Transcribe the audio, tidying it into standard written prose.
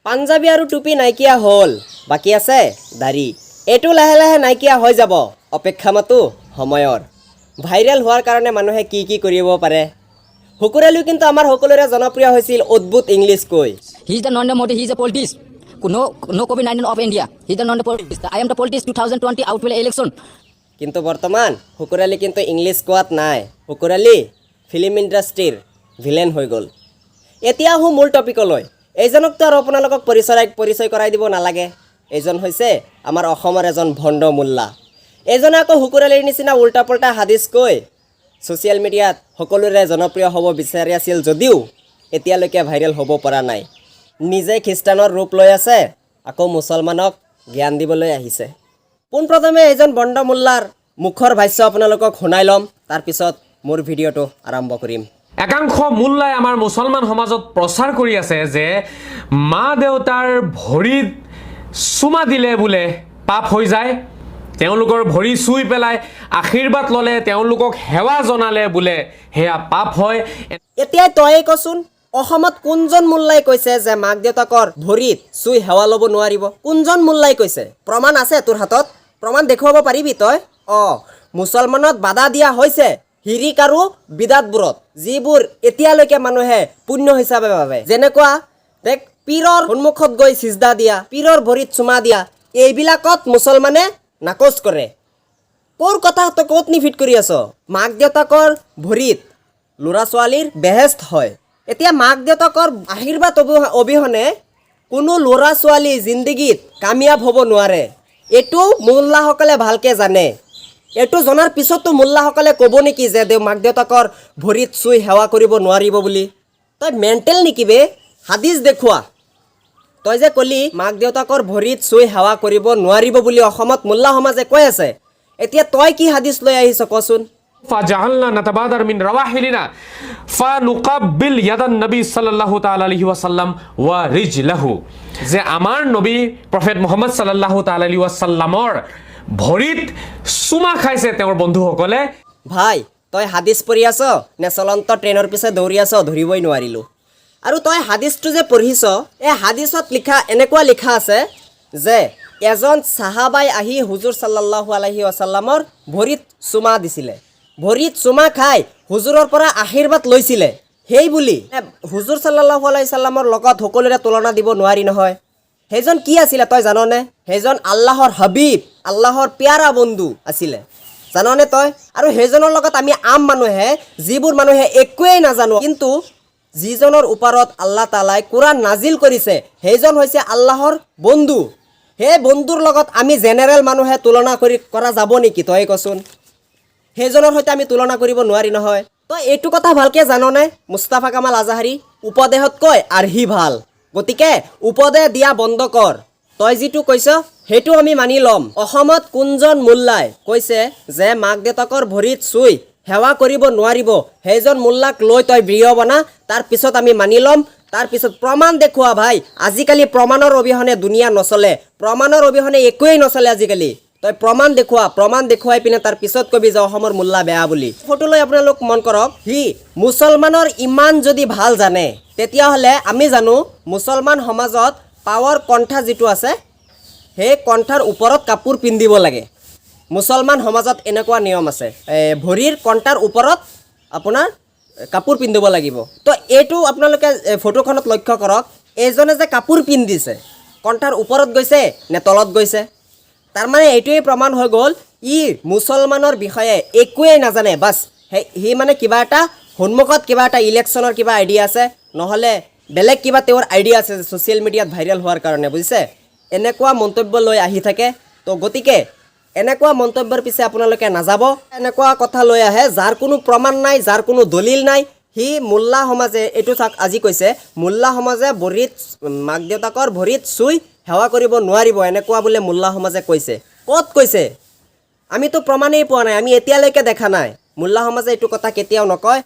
পাঞ্জাবী আৰু টুপি নাইকিয়া হ'ল, বাকী আছে দাড়ি। এইটো লাহে লাহে নাইকিয়া হৈ যাব, অপেক্ষা মাতো সময়ৰ। ভাইৰেল হোৱাৰ কাৰণে মানুহে কি কি কৰিব পাৰে। হুকুৰ আলীও কিন্তু আমাৰ সকলোৰে জনপ্ৰিয় হৈছিল অদ্ভুত ইংলিছ কৈ। He is the non-Modi, he is a politics. No COVID-19 of India. He is the non-politics. I am the politics 2020 out will election. কিন্তু বৰ্তমান হুকুৰ আলী কিন্তু ইংলিছ কোৱাত নাই। হুকুৰ আলী ফিল্ম ইণ্ডাষ্ট্ৰীৰ ভিলেন হৈ গ'ল। এতিয়া আহোঁ মূল টপিকলৈ। এইজনকতো আৰু আপোনালোকক পৰিচয় কৰাই দিব নালাগে। এইজন হৈছে আমাৰ অসমৰ এজন ভণ্ড মোল্লা। এইজনে আকৌ হুকুৰ আলীৰ নিচিনা উল্টা পুল্টা হাদিছ কৈ ছ'চিয়েল মিডিয়াত সকলোৰে জনপ্ৰিয় হ'ব বিচাৰি আছিল যদিও এতিয়ালৈকে ভাইৰেল হ'ব পৰা নাই। নিজে খ্ৰীষ্টানৰ ৰূপ লৈ আছে, আকৌ মুছলমানক জ্ঞান দিবলৈ আহিছে। পোনপ্ৰথমে এইজন বণ্ড মোল্লাৰ মুখৰ ভাষ্য আপোনালোকক শুনাই ল'ম, তাৰপিছত মোৰ ভিডিঅ'টো আৰম্ভ কৰিম। একাংশ মোল্লাই আমাৰ মুছলমান সমাজত প্ৰচাৰ কৰি আছে যে মা দেউতাৰ ভৰিত চুমা দিলে বোলে পাপ হৈ যায়, তেওঁলোকৰ ভৰি চুই পেলাই আশীৰ্বাদ ল'লে, তেওঁলোকক সেৱা জনালে বোলে সেয়া পাপ হয়। এতিয়া তয়ে কচোন, অসমত কোনজন মোল্লাই কৈছে যে মাক দেউতাকৰ ভৰিত চুই সেৱা ল'ব নোৱাৰিব? কোনজন মোল্লাই কৈছে? প্ৰমাণ আছে তোৰ হাতত? প্ৰমাণ দেখুৱাব পাৰিবি তই? মুছলমানত বাধা দিয়া হৈছে হিৰিক আৰু বিদাতবোৰত, যিবোৰ এতিয়ালৈকে মানুহে পুণ্য হিচাপে ভাবে। যেনেকুৱা দেখ, পীৰৰ সন্মুখত গৈ সিজদা দিয়া, পীৰৰ ভৰিত চুমা দিয়া, এইবিলাকত মুছলমানে নাকচ কৰে। ক'ৰ কথা তই ক'ত নি ফিট কৰি আছ? মাক দেউতাকৰ ভৰিত ল'ৰা ছোৱালীৰ বেহেষ্ট হয়। এতিয়া মাক দেউতাকৰ আশীৰ্বাদ অবিহনে কোনো ল'ৰা ছোৱালী জিন্দগীত কামিয়াব হ'ব নোৱাৰে। এইটো মোল্লাসকলে ভালকৈ জানে। এইটো জনাৰ পিছতো মোল্লাসকলে ক'ব নেকি যে মাক দেউতাকৰ ভৰিত চুই সেৱা কৰিব নোৱাৰিব বুলি? তই মেণ্টেল নেকি বে? হাদিছ দেখুওৱা। তই যে ক'লি মাক দেউতাকৰ ভৰিত চুই সেৱা কৰিব নোৱাৰিব বুলি অসমত মোল্লা সমাজে কৈ আছে, এতিয়া তই কি হাদিছ লৈ আহিছ কচোন? ফাজালনা নাতাবাদাৰ মিন ৰাৱাহিলিনা ফানুকাব্বিল ইয়াদান নবী সাল্লাল্লাহু তাআলা আলাইহি ওয়াসাল্লাম ওয়া ৰিজলাহু, যে আমাৰ নবী প্ৰফেট মুহাম্মদ সাল্লাল্লাহু তাআলা আলাইহি ওয়াসাল্লামৰ ভৰিত চুমা খাইছে তেওঁৰ বন্ধুসকলে। ভাই, তই হাদিছ পঢ়ি আছ নে চলন্ত ট্ৰেইনৰ পিছে দৌৰি আছ? ধৰিবই নোৱাৰিলোঁ। আৰু তই হাদিছটো যে পঢ়িছ, এই হাদিছত এনেকুৱা লিখা আছে যে এজন চাহাবাই আহি হুজুৰ সাল্লাল্লাহু আলাইহি ওয়াসাল্লামৰ ভৰিত চুমা দিছিলে, ভৰিত চুমা খাই হুজুৰৰ পৰা আশীৰ্বাদ লৈছিলে। সেই বুলি হুজুৰ সাল্লাল্লাহু আলাইহি ওয়াসাল্লামৰ লগত সকলোৰে তুলনা দিব নোৱাৰি নহয়। সেইজন কি আছিলে তই জাননে? সেইজন আল্লাহৰ হাবিব, আল্লাহৰ প্যাৰা বন্ধু আছিলে, জাননে তই? আৰু সেইজনৰ লগত আমি আম মানুহে, যিবোৰ মানুহে একোৱেই নাজানো, কিন্তু যিজনৰ ওপৰত আল্লাহ তাআলাই কোৰাণ নাজিল কৰিছে, সেইজন হৈছে আল্লাহৰ বন্ধু। সেই বন্ধুৰ লগত আমি জেনেৰেল মানুহে তুলনা কৰা যাব নেকি? তই কচোন। সেইজনৰ সৈতে আমি তুলনা কৰিব নোৱাৰি নহয়। তই এইটো কথা ভালকৈ জাননে? মুস্তাফা কামাল আজাহাৰী উপদেশতকৈ আৰ্হি ভাল, গতিকে উপদেশ দিয়া বন্ধ কৰ। তই যিটো কৈছ সেইটো আমি মানি ল'ম। অসমত কোনজন মোল্লাই কৈছে যে মাক দেউতাকৰ ভৰিত চুই সেৱা কৰিব নোৱাৰিব, সেইজন মোল্লাক লৈ তই ভিডিঅ' বনা, তাৰপিছত আমি মানি ল'ম। তাৰপিছত প্ৰমাণ দেখুওৱা ভাই। আজিকালি প্ৰমাণৰ অবিহনে দুনিয়া নচলে, প্ৰমাণৰ অবিহনে একোৱেই নচলে আজিকালি। তই প্ৰমাণ দেখুওৱা, প্ৰমাণ দেখুৱাই পিনে তাৰ পিছত কবি যে অসমৰ মোল্লা বেয়া বুলি। ফটো লৈ আপোনালোক মন কৰক, সি মুছলমানৰ ইমান যদি ভাল জানে, তেতিয়াহ'লে আমি জানো মুছলমান সমাজত পাৱাৰ কণ্ঠা যিটো আছে, সেই কণ্ঠাৰ ওপৰত কাপোৰ পিন্ধিব লাগে। মুছলমান সমাজত এনেকুৱা নিয়ম আছে, ভৰিৰ কণ্ঠাৰ ওপৰত আপোনাৰ কাপোৰ পিন্ধিব লাগিব। তো এইটো আপোনালোকে ফটোখনত লক্ষ্য কৰক, এইজনে যে কাপোৰ পিন্ধিছে কণ্ঠাৰ ওপৰত গৈছে নে তলত গৈছে? তাৰমানে এইটোৱেই প্ৰমাণ হৈ গ'ল ই মুছলমানৰ বিষয়ে একোৱেই নাজানে। বাছ সি মানে কিবা এটা সন্মুখত কিবা এটা ইলেকশ্যনৰ কিবা আইডিয়া আছে, নহ'লে বেলেগ কিবা তেওঁৰ আইডিয়া আছে ছ'চিয়েল মিডিয়াত ভাইৰেল হোৱাৰ কাৰণে, বুজিছে? এনেকুৱা মন্তব্য লৈ আহি থাকে। তো গতিকে এনেকুৱা মন্তব্যৰ পিছে আপোনালোকে নাযাব। এনেকুৱা কথা লৈ আহে যাৰ কোনো প্ৰমাণ নাই, যাৰ কোনো দলিল নাই। সি মোল্লা সমাজে এইটো চাওক, আজি কৈছে মোল্লা সমাজে মাক দেউতাকৰ ভৰিত চুই সেৱা কৰিব নোৱাৰিব, এনেকুৱা বোলে মোল্লা সমাজে কৈছে। ক'ত কৈছে? আমিতো প্ৰমাণেই পোৱা নাই, আমি এতিয়ালৈকে দেখা নাই। মোল্লা সমাজে এইটো কথা কেতিয়াও নকয়।